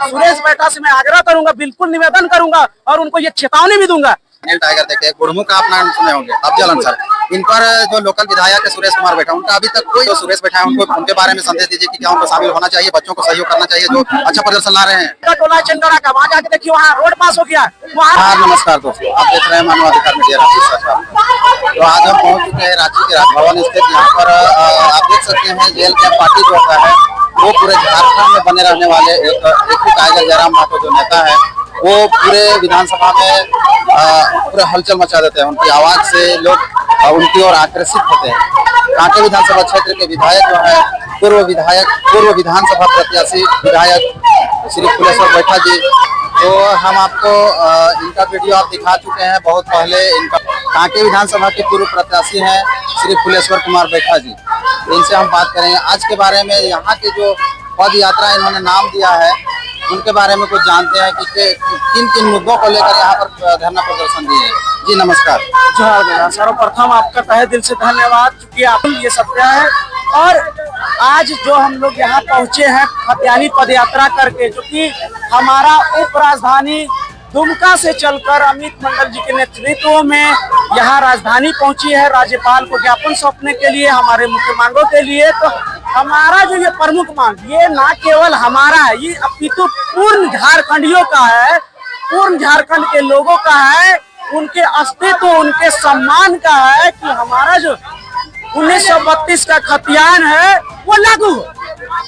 सुरेश बैठा से मैं आग्रह करूंगा, बिल्कुल निवेदन करूंगा और उनको ये चेतावनी भी दूंगा। अनिल टाइगर देखे गुड़मुख का आप नाम सुने होंगे, अफजल अंसार, इन पर जो लोकल विधायक है सुरेश कुमार बैठा, उनका अभी तक कोई, जो सुरेश बैठा है उनको उनके बारे में संदेश दीजिए कि क्या उनको शामिल होना चाहिए, बच्चों को सहयोग करना चाहिए जो अच्छा प्रदर्शन ला रहे हैं। टोला चंदड़ा का वहाँ जाके देखिए, वहाँ रोड पास हो गया वहाँ। नमस्कार दोस्तों, आप देख रहे हैं मानवाधिकार मीडिया रांची। तो आज हम पहुंच चुके हैं रांची के राजभवन स्थित, यहाँ पर आप देख सकते हैं जेल कैंप पार्टी जो होता है वो पूरे झारखंड में बने रहने वाले एक टाइगर जयराम महतो जो नेता है वो पूरे विधानसभा में पूरे हलचल मचा देते हैं। उनकी आवाज से लोग उनकी ओर आकर्षित होते हैं। कांके विधानसभा क्षेत्र के विधायक जो है पूर्व विधानसभा प्रत्याशी विधायक श्री फुलेश्वर बैठा जी, तो हम आपको इनका वीडियो आप दिखा चुके हैं बहुत पहले। इनका कांके विधानसभा के पूर्व प्रत्याशी हैं श्री फुलेश्वर कुमार बैठा जी, इनसे हम बात करेंगे आज के बारे में। यहाँ के जो पद यात्रा इन्होंने नाम दिया है उनके बारे में कुछ जानते हैं कि किन किन मुद्दों को लेकर यहाँ पर धरना प्रदर्शन दिए। जी नमस्कार। जोहार। सर्वप्रथम आपका तहे दिल से धन्यवाद, क्योंकि आप ये सत्य है। और आज जो हम लोग यहाँ पहुँचे हैं खतियानी पदयात्रा करके, जो कि हमारा उप राजधानी दुमका से चलकर अमित मंडल जी के नेतृत्व में यहाँ राजधानी पहुंची है राज्यपाल को ज्ञापन सौंपने के लिए, हमारे मुख्य मांगों के लिए। तो हमारा जो ये प्रमुख मांग, ये ना केवल हमारा है, ये अपितु पूर्ण झारखंडियों का है, पूर्ण झारखंड के लोगों का है, उनके अस्तित्व उनके सम्मान का है कि हमारा जो 1932 का खतियान है वो लागू हो,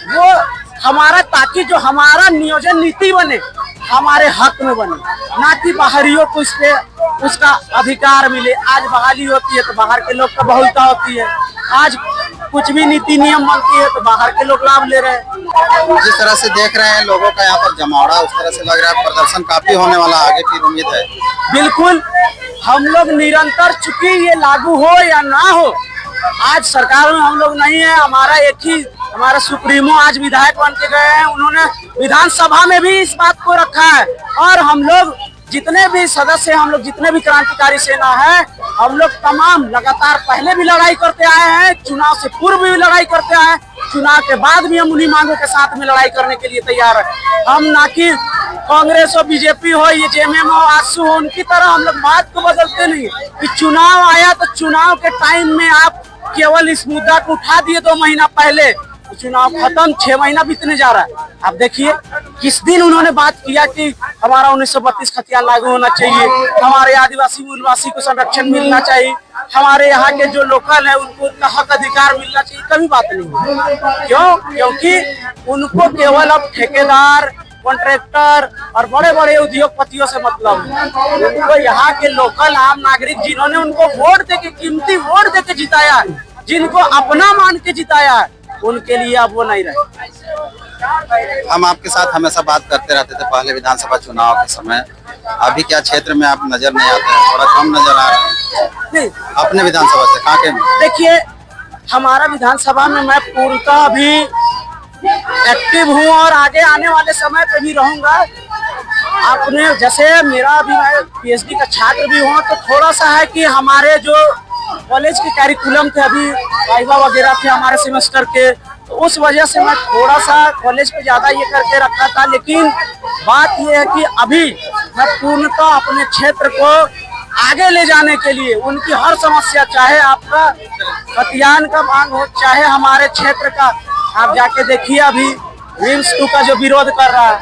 वो हमारा, ताकि जो हमारा नियोजन नीति बने हमारे हक में बने, ना कि बाहरियों को इसपे उसका अधिकार मिले। आज बहाली होती है तो बाहर के लोग का बहुलता होती है, आज कुछ भी नीति नियम बनती है तो बाहर के लोग लाभ ले रहे हैं। जिस तरह से देख रहे हैं लोगों का यहाँ पर जमावड़ा, उस तरह से लग रहा है प्रदर्शन काफी होने वाला, आगे की उम्मीद है। बिल्कुल, हम लोग निरंतर, चूंकि ये लागू हो या ना हो, आज सरकार में हम लोग नहीं है, हमारा एक ही हमारा सुप्रीमो आज विधायक बन के गए हैं, उन्होंने विधानसभा में भी इस बात को रखा है। और हम लोग जितने भी सदस्य, हम लोग जितने भी क्रांतिकारी सेना है, हम लोग तमाम लगातार पहले भी लड़ाई करते आए हैं, चुनाव से पूर्व भी लड़ाई करते आए हैं, चुनाव के बाद भी हम उन्हीं मांगों के साथ में लड़ाई करने के लिए तैयार है। हम ना कि कांग्रेस हो, बीजेपी हो, ये जेएमएम हो, आजसू हो, उनकी तरह हम लोग बात को बदलते नहीं कि चुनाव आया तो चुनाव के टाइम में आप केवल इस मुद्दा को उठा दिए 2 महीना पहले, चुनाव खत्म, 6 महीना बीतने जा रहा है। आप देखिए किस दिन उन्होंने बात किया कि हमारा 1932 खतियान लागू होना चाहिए, हमारे आदिवासी मूलवासी को संरक्षण मिलना चाहिए, हमारे यहाँ के जो लोकल है उनको उनका हक अधिकार मिलना चाहिए, कभी बात नहीं हुई। क्यों? क्योंकि उनको केवल अब ठेकेदार, कॉन्ट्रैक्टर और बड़े बड़े उद्योगपतियों से मतलब है। उनको यहाँ के लोकल आम नागरिक जिन्होंने उनको वोट देके, कीमती वोट देके जिताया, जिनको अपना मान के जिताया है, उनके लिए अब वो नहीं रहे। हम आपके साथ हमेशा बात करते रहते थे पहले विधानसभा चुनाव के समय, अभी क्या क्षेत्र में आप नजर नहीं आते हैं, थोड़ा कम नजर आ रहे हैं अपने विधानसभा से कांके में? देखिए, हमारा विधानसभा में मैं पूर्णतः अभी एक्टिव हूँ और आगे आने वाले समय पे भी रहूंगा। आपने जैसे मेरा अभी मैं पीएचडी का छात्र भी हूँ, तो थोड़ा सा है कि हमारे जो कॉलेज के कैरिकुलम थे, अभी वाइवा वगैरह थे हमारे सेमेस्टर के, तो उस वजह से मैं थोड़ा सा कॉलेज पे ज्यादा ये करके रखा था। लेकिन बात ये है कि अभी मैं पूर्णतः अपने क्षेत्र को आगे ले जाने के लिए उनकी हर समस्या, चाहे आपका खतियान का मांग हो, चाहे हमारे क्षेत्र का, आप जाके देखिए अभी रिम्स 2 का जो विरोध कर रहा है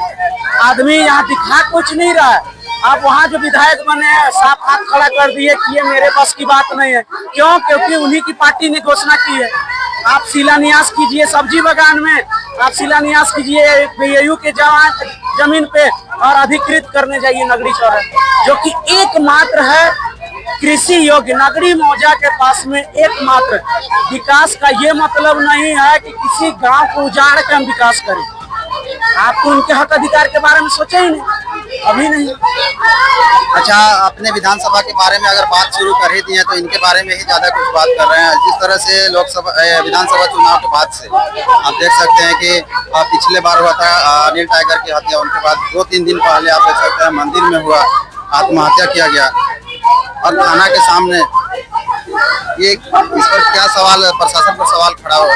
आदमी, यहाँ दिखा कुछ नहीं रहा है। आप वहाँ जो विधायक बने हैं साफ हाथ खड़ा कर दिए कि ये मेरे बस की बात नहीं है। क्यों? क्योंकि उन्हीं की पार्टी ने घोषणा की है। आप शिलान्यास कीजिए सब्जी बागान में, आप शिलान्यास कीजिए बीएयू के जमीन पे, और अधिकृत करने जाइए नगरी चौरा, जो कि एकमात्र है कृषि योग्य। नगरी मौजा के पास में एकमात्र विकास का ये मतलब नहीं है कि किसी गांव को उजाड़ के हम विकास करें। आपको उनके हक अधिकार के बारे में सोचे ही नहीं, अभी नहीं। अच्छा, अपने विधानसभा के बारे में अगर बात शुरू कर ही दी है तो इनके बारे में ही ज्यादा कुछ बात कर रहे हैं। जिस तरह से लोकसभा विधानसभा चुनाव के बाद से आप देख सकते हैं कि पिछले बार हुआ था अनिल टाइगर की हत्या, उनके बाद 2-3 दिन पहले आप देख सकते हैं मंदिर में हुआ, आत्महत्या किया गया और थाना के सामने। ये इस पर क्या सवाल, प्रशासन पर सवाल खड़ा हुआ?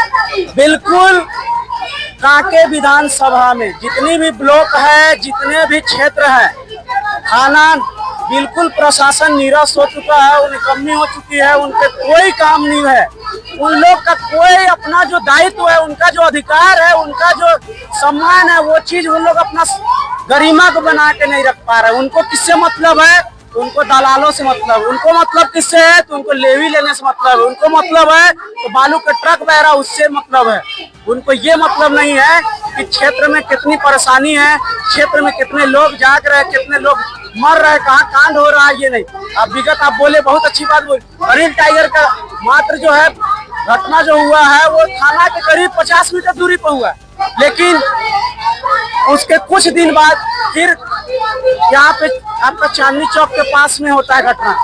बिल्कुल, कांके विधानसभा में जितनी भी ब्लॉक है, जितने भी क्षेत्र है, थाना बिल्कुल प्रशासन नीरस हो चुका है, उन्हें कमी हो चुकी है, उनके कोई काम नहीं है। उन लोग का कोई अपना जो दायित्व है, उनका जो अधिकार है, उनका जो सम्मान है, वो चीज उन लोग अपना गरिमा को बना के नहीं रख पा रहे। उनको किससे मतलब है? उनको दलालों से मतलब। उनको मतलब किससे है? तो उनको लेवी लेने से मतलब है। उनको मतलब है तो बालू का ट्रक बह रहा उससे मतलब है। उनको ये मतलब नहीं है कि क्षेत्र में कितनी परेशानी है, क्षेत्र में कितने लोग जाग रहे हैं, कितने लोग मर रहे हैं, कहाँ कांड हो रहा है, ये नहीं। आप विगत आप बोले, बहुत अच्छी बात बोली। अनिल टाइगर का मात्र जो है घटना जो हुआ है वो थाना के करीब 50 मीटर दूरी पर हुआ, लेकिन उसके कुछ दिन बाद फिर यहाँ पे आपका चांदनी चौक के पास में होता है घटना।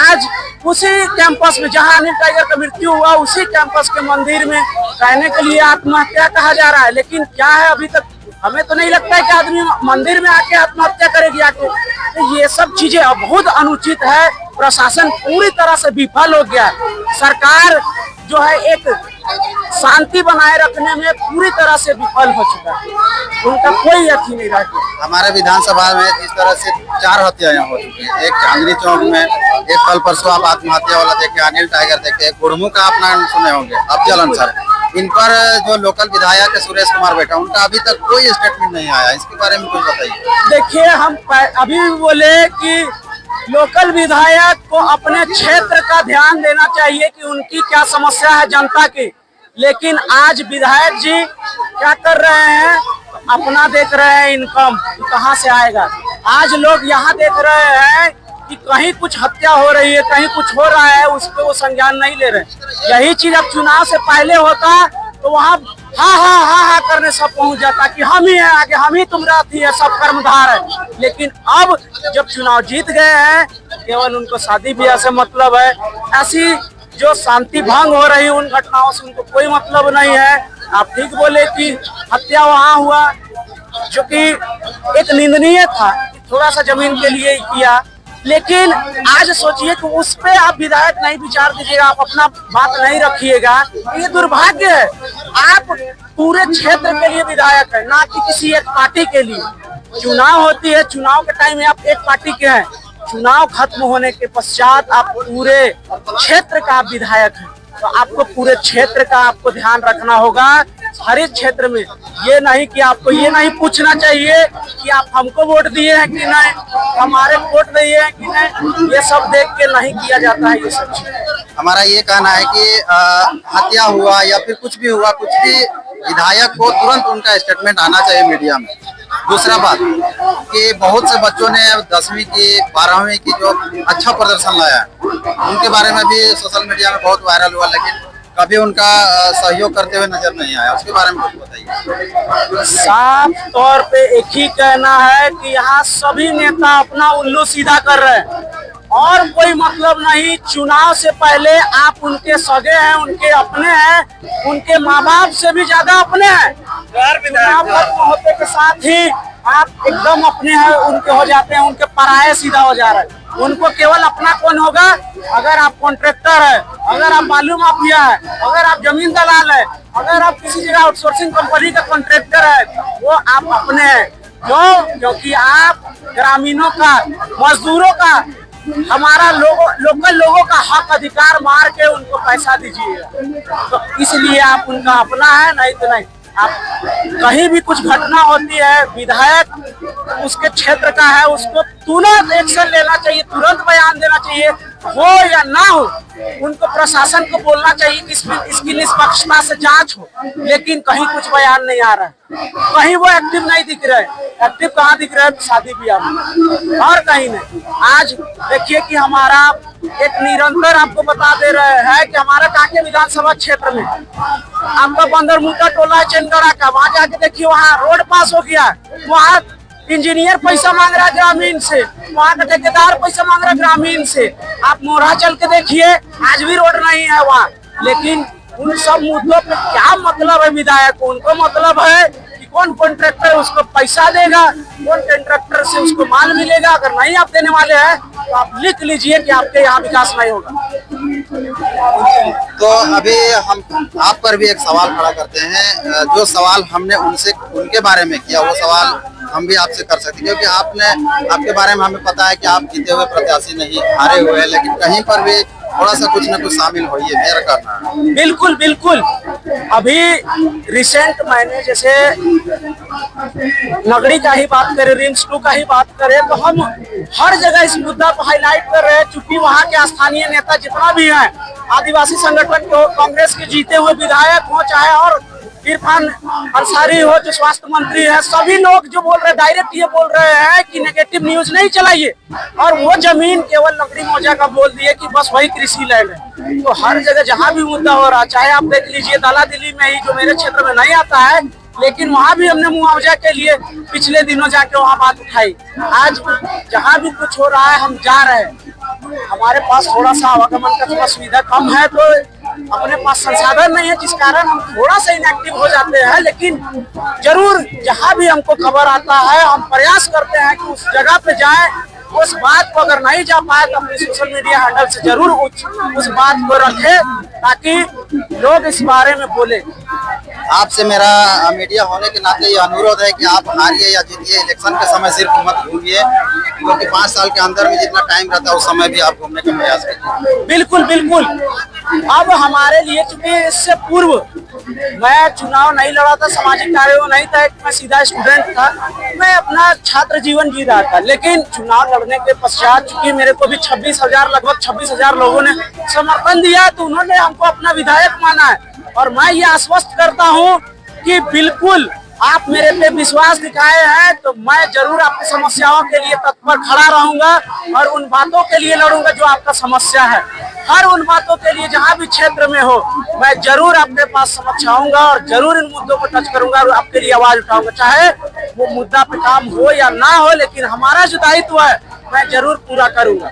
आज उसी कैंपस में जहाँ अनिल टाइगर का मृत्यु हुआ, उसी कैंपस के मंदिर में कहने के लिए आत्महत्या कहा जा रहा है, लेकिन क्या है अभी तक हमें तो नहीं लगता है कि आदमी मंदिर में आके आत्महत्या करेगी आके। तो ये सब चीजें बहुत अनुचित है। प्रशासन पूरी तरह से विफल हो गया। सरकार जो है एक शांति बनाए रखने में पूरी तरह से विफल हो चुका है। उनका कोई अथी नहीं रह गया। हमारे विधानसभा में जिस तरह से 4 हत्याएं हो चुकी हैं, एक चांदनी चौक में, एक कल परसों आप आत्महत्या वाला देखे, अनिल टाइगर देखे, गुड़मू का आप नाम सुने होंगे, अफजल अंसार। इन पर जो लोकल विधायक है सुरेश कुमार बेटा, उनका अभी तक कोई स्टेटमेंट नहीं आया। इसके बारे में कुछ बताइए। देखिए, हम अभी भी बोले कि लोकल विधायक को अपने क्षेत्र का ध्यान देना चाहिए कि उनकी क्या समस्या है जनता की, लेकिन आज विधायक जी क्या कर रहे हैं? अपना देख रहे हैं इनकम कहाँ से आएगा। आज लोग यहाँ देख रहे हैं कि कहीं कुछ हत्या हो रही है, कहीं कुछ हो रहा है, उस पर वो संज्ञान नहीं ले रहे। यही चीज अब चुनाव से पहले होता तो वहाँ हा करने सब पहुंच जाता कि हम ही हैं आगे, हम ही तुमरा थी है, सब कर्मधार है। लेकिन अब जब चुनाव जीत गए हैं, केवल उनको शादी ब्याह से मतलब है। ऐसी जो शांति भंग हो रही उन घटनाओं से उनको कोई मतलब नहीं है। आप ठीक बोले कि हत्या वहाँ हुआ, जो कि एक निंदनीय था, थोड़ा सा जमीन के लिए किया, लेकिन आज सोचिए कि उस पे आप विधायक नहीं विचार दीजिएगा, आप अपना बात नहीं रखिएगा, ये दुर्भाग्य है। आप पूरे क्षेत्र के लिए विधायक है, ना कि किसी एक पार्टी के लिए। चुनाव होती है, चुनाव के टाइम में आप एक पार्टी के हैं, चुनाव खत्म होने के पश्चात आप पूरे क्षेत्र का विधायक हैं, तो आपको पूरे क्षेत्र का आपको ध्यान रखना होगा। हर एक क्षेत्र में ये नहीं कि आपको ये नहीं पूछना चाहिए कि आप हमको वोट दिए हैं कि नहीं, हमारे वोट दिए हैं कि नहीं, ये सब देख के नहीं किया जाता है ये सब चीज। हमारा ये कहना है कि हत्या हुआ या फिर कुछ भी हुआ, कुछ भी विधायक को तुरंत उनका स्टेटमेंट आना चाहिए मीडिया में। दूसरा बात कि बहुत से बच्चों ने 10वीं की 12वीं की जो अच्छा प्रदर्शन लाया है, उनके बारे में भी सोशल मीडिया में बहुत वायरल हुआ, लेकिन कभी उनका सहयोग करते हुए नजर नहीं आया। उसके बारे में कुछ बताइए। साफ तौर पे एक ही कहना है कि यहाँ सभी नेता अपना उल्लू सीधा कर रहे हैं और कोई मतलब नहीं। चुनाव से पहले आप उनके सगे हैं, उनके अपने हैं, उनके माँ बाप से भी ज्यादा अपने हैं। चुनाव खत्म होते के साथ ही आप एकदम अपने हैं उनके हो जाते हैं, उनके पराये सीधा हो जा रहा है। उनको केवल अपना कौन होगा? अगर आप कॉन्ट्रैक्टर है, अगर आप बालू माफिया है, अगर आप जमीन दलाल है, अगर आप किसी जगह आउटसोर्सिंग कंपनी का कॉन्ट्रैक्टर है, वो आप अपने हैं। क्योंकि आप ग्रामीणों का, मजदूरों का, हमारा लोकल लोगों का हक अधिकार मार के उनको पैसा दीजिएगा, तो इसलिए आप उनका अपना है, नहीं तो नहीं। आप कहीं भी कुछ घटना होती है, विधायक उसके क्षेत्र का है, उसको तुरंत एक्शन लेना चाहिए, तुरंत बयान देना चाहिए, हो या ना हो। उनको प्रशासन को बोलना चाहिए कि इसकी निष्पक्षता से जांच हो, लेकिन कहीं कुछ बयान नहीं आ रहा है, कहीं वो एक्टिव नहीं दिख रहे। एक्टिव कहाँ दिख रहा है? शादी ब्याह में और कहीं नहीं। आज देखिए कि हमारा एक निरंतर आपको बता दे रहे हैं कि हमारा कांके विधानसभा क्षेत्र में आपका बंदर मुता टोला है चंदगढ़ा का, वहाँ जाके देखिए, वहाँ रोड पास हो गया, वहाँ इंजीनियर पैसा मांग रहा है ग्रामीण से, वहाँ का ठेकेदार पैसा मांग रहा है ग्रामीण से। आप मोरहा चल के देखिए, आज भी रोड नहीं है वहाँ। लेकिन उन सब मुद्दों पे क्या मतलब है विधायक को? उनको मतलब है कि कौन कॉन्ट्रैक्टर उसको पैसा देगा, कौन कॉन्ट्रैक्टर से उसको माल मिलेगा। अगर नहीं आप देने वाले हैं तो आप लिख लीजिए कि आपके यहाँ विकास नहीं होगा। तो अभी हम आप पर भी एक सवाल खड़ा करते हैं। जो सवाल हमने उनसे उनके बारे में किया वो सवाल हम भी आपसे कर सकते हैं, क्योंकि आपके बारे में हमें पता है कि आप जीते हुए प्रत्याशी नहीं, हारे हुए हैं, लेकिन कहीं पर भी थोड़ा सा कुछ न कुछ शामिल होइए, मेरा करना है। बिल्कुल बिल्कुल। अभी रिसेंट मैंने जैसे नगरी का ही बात करें, रिम्स 2 का ही बात करें, तो हम हर जगह इस मुद्दा को हाईलाइट कर रहे हैं, क्योंकि वहाँ के स्थानीय नेता जितना भी हैं, आदिवासी संगठन के हो, कांग्रेस के जीते हुए विधायक हो, चाहे और इरफान अंसारी हो जो स्वास्थ्य मंत्री है, सभी लोग जो बोल रहे हैं डायरेक्ट ये बोल रहे हैं कि नेगेटिव न्यूज नहीं चलाइए, और वो जमीन केवल नगरी मौजा का बोल दिए कि बस वही कृषि लैंड है। तो हर जगह जहाँ भी मुद्दा हो रहा, चाहे आप देख लीजिए दाला दिल्ली में ही, जो मेरे क्षेत्र में नहीं आता है, लेकिन वहाँ भी हमने मुआवजा के लिए पिछले दिनों जाके वहाँ बात उठाई। आज जहाँ भी कुछ हो रहा है हम जा रहे हैं। हमारे पास थोड़ा सा आवागमन का थोड़ा सुविधा कम है, तो अपने पास संसाधन नहीं है, जिस कारण हम थोड़ा सा इनएक्टिव हो जाते हैं, लेकिन जरूर जहाँ भी हमको खबर आता है हम प्रयास करते हैं कि उस जगह पे जाएं। उस बात को अगर नहीं जा पाए तो अपने सोशल मीडिया हैंडल से जरूर उस बात को रखें, ताकि लोग इस बारे में बोले। आपसे मेरा मीडिया होने के नाते ये अनुरोध है कि आप हारिए या जीतिए, इलेक्शन के समय सिर्फ मत घूमिए, क्योंकि 5 साल के अंदर में जितना टाइम रहता है उस समय भी आप घूमने का प्रयास कीजिए। बिल्कुल बिल्कुल। अब हमारे लिए, चूंकि इससे पूर्व मैं चुनाव नहीं लड़ा था, सामाजिक कार्यों में नहीं था, मैं सीधा स्टूडेंट था, मैं अपना छात्र जीवन जी रहा था, लेकिन चुनाव लड़ने के पश्चात चूंकि मेरे को भी लगभग 26,000 लोगों ने समर्थन दिया, तो उन्होंने हमको अपना विधायक माना है। और मैं ये आश्वस्त करता हूँ कि बिल्कुल आप मेरे पे विश्वास दिखाए हैं, तो मैं जरूर आपकी समस्याओं के लिए तत्पर खड़ा रहूंगा और उन बातों के लिए लड़ूंगा जो आपका समस्या है। हर उन बातों के लिए जहाँ भी क्षेत्र में हो, मैं जरूर आपके पास समक्ष आऊंगा और जरूर इन मुद्दों को टच करूंगा और आपके लिए आवाज उठाऊंगा, चाहे वो मुद्दा पे काम हो या ना हो, लेकिन हमारा जो दायित्व है मैं जरूर पूरा करूंगा।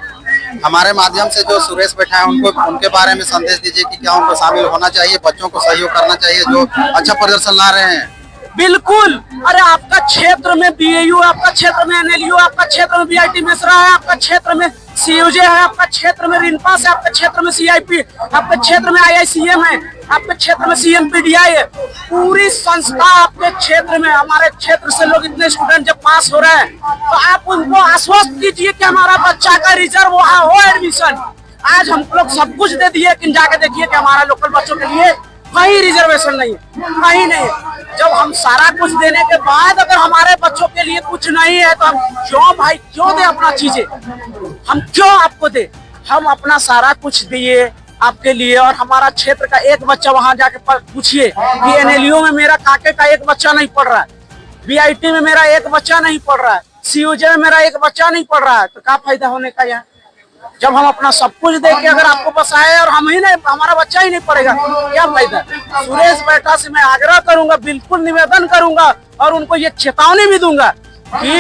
हमारे माध्यम से जो सुरेश बैठा है उनके बारे में संदेश दीजिए कि क्या उनको शामिल होना चाहिए, बच्चों को सहयोग करना चाहिए जो अच्छा प्रदर्शन ला रहे हैं। बिल्कुल। अरे आपका क्षेत्र में बीएयू, आपका क्षेत्र में एनएलयू, आपका क्षेत्र में बीआईटी मिश्रा है, आपका क्षेत्र में सीयूजे है, आपका क्षेत्र में रिनपास है, आपका क्षेत्र में सीआईपी, आपके क्षेत्र में आईआईसीएम है, आपके क्षेत्र में सीएमपीडीआई है। पूरी संस्था आपके क्षेत्र में, हमारे क्षेत्र से लोग इतने स्टूडेंट जब पास हो रहे हैं, तो आप उनको आश्वस्त कीजिए कि हमारा बच्चा का रिजर्व वहाँ हो एडमिशन। आज हम लोग सब कुछ दे दिए, लेकिन जाके देखिए कि हमारा लोकल बच्चों के लिए कहीं रिजर्वेशन नहीं है, कहीं नहीं है। जब हम सारा कुछ देने के बाद अगर हमारे बच्चों के लिए कुछ नहीं है, तो हम क्यों दे अपना चीजें, हम क्यों आपको दे? हम अपना सारा कुछ दिए आपके लिए, और हमारा क्षेत्र का एक बच्चा वहां जाके पूछिए कि एनएलयू में मेरा काके का एक बच्चा नहीं पढ़ रहा है, बीआईटी में मेरा एक बच्चा नहीं पढ़ रहा है, सीयूजे में मेरा एक बच्चा नहीं पढ़ रहा है, तो क्या फायदा होने का यार? जब हम अपना सब कुछ दे के अगर आपको बसाए और हम ही नहीं, हमारा बच्चा ही नहीं पढ़ेगा, क्या फायदा? सुरेश बैठा से मैं आग्रह करूंगा, बिल्कुल निवेदन करूंगा और उनको ये चेतावनी भी दूंगा कि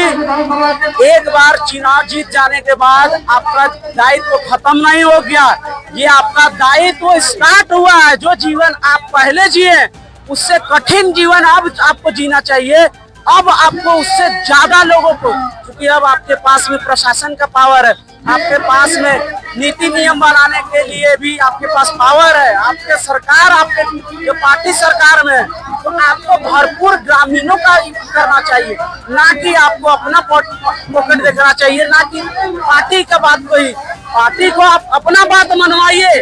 एक बार चुनाव जीत जाने के बाद आपका दायित्व खत्म नहीं हो गया, ये आपका दायित्व स्टार्ट हुआ है। जो जीवन आप पहले जिए उससे कठिन जीवन अब आपको जीना चाहिए। अब आपको उससे ज्यादा लोगों को, क्योंकि अब आपके पास में प्रशासन का पावर है, आपके पास में नीति नियम बनाने के लिए भी आपके पास पावर है, आपके सरकार, आपके जो पार्टी सरकार में है, तो आपको भरपूर ग्रामीणों का करना चाहिए, ना कि आपको अपना पॉकेट देखना चाहिए, ना कि पार्टी का बात। कोई पार्टी को आप अपना बात मनवाइए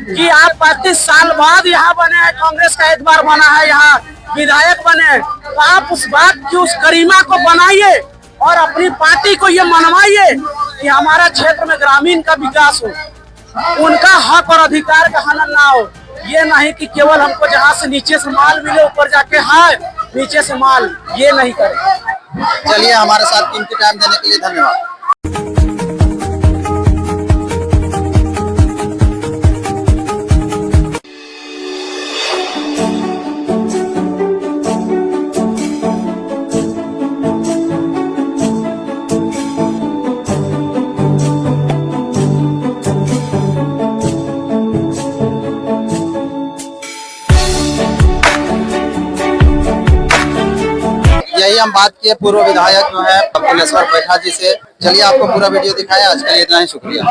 कि आप 35 साल बाद यहाँ बने हैं, कांग्रेस का एक बार बना है, यहाँ विधायक बने, तो आप उस बात की उस गरिमा को बनाइए और अपनी पार्टी को ये मनवाइए कि हमारा क्षेत्र में ग्रामीण का विकास हो, उनका हक और अधिकार का हनन ना हो। ये नहीं कि केवल हमको जहाँ से नीचे से माल मिले ऊपर जाके हाय नीचे से माल, ये नहीं करें। चलिए, हमारे साथ कीमती टाइम देने के लिए धन्यवाद। यही हम बात किए पूर्व विधायक जो है फुलेश्वर बैठा जी से। चलिए, आपको पूरा वीडियो दिखाया। आज के लिए इतना ही, शुक्रिया।